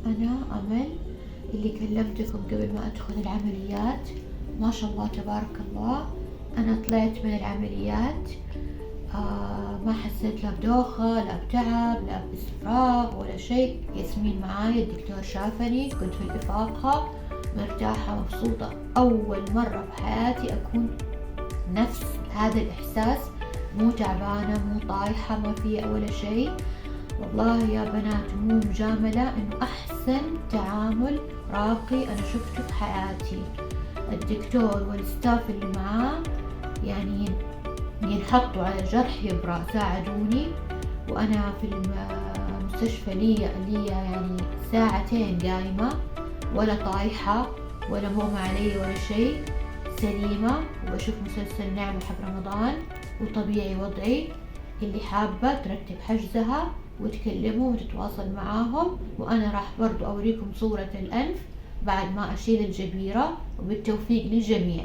أنا أمل اللي كلمتكم قبل ما أدخل العمليات. ما شاء الله تبارك الله، أنا طلعت من العمليات ما حسيت لا بدوخة لا بتعب لا باستفراغ ولا شيء. ياسمين معاي، الدكتور شافني، كنت في الإفاقة مرتاحة مبسوطة. أول مرة بحياتي أكون نفس هذا الإحساس، مو تعبانة مو طايحة ما في ولا شيء. والله يا بنات مو مجاملة، إنه أحسن تعامل راقي أنا شفته في حياتي. الدكتور والستاف اللي معاه يعني ينحطوا على جرح يبرأ، ساعدوني. وأنا في المستشفى لي يعني ساعتين قايمة، ولا طايحة ولا مغمى علي ولا شيء، سليمة، وبشوف مسلسل نعمة حق رمضان وطبيعي وضعي. اللي حابة ترتب حجزها وتكلمهم وتتواصل معاهم. وأنا راح برضو أوريكم صورة الأنف بعد ما أشيل الجبيرة، وبالتوفيق للجميع.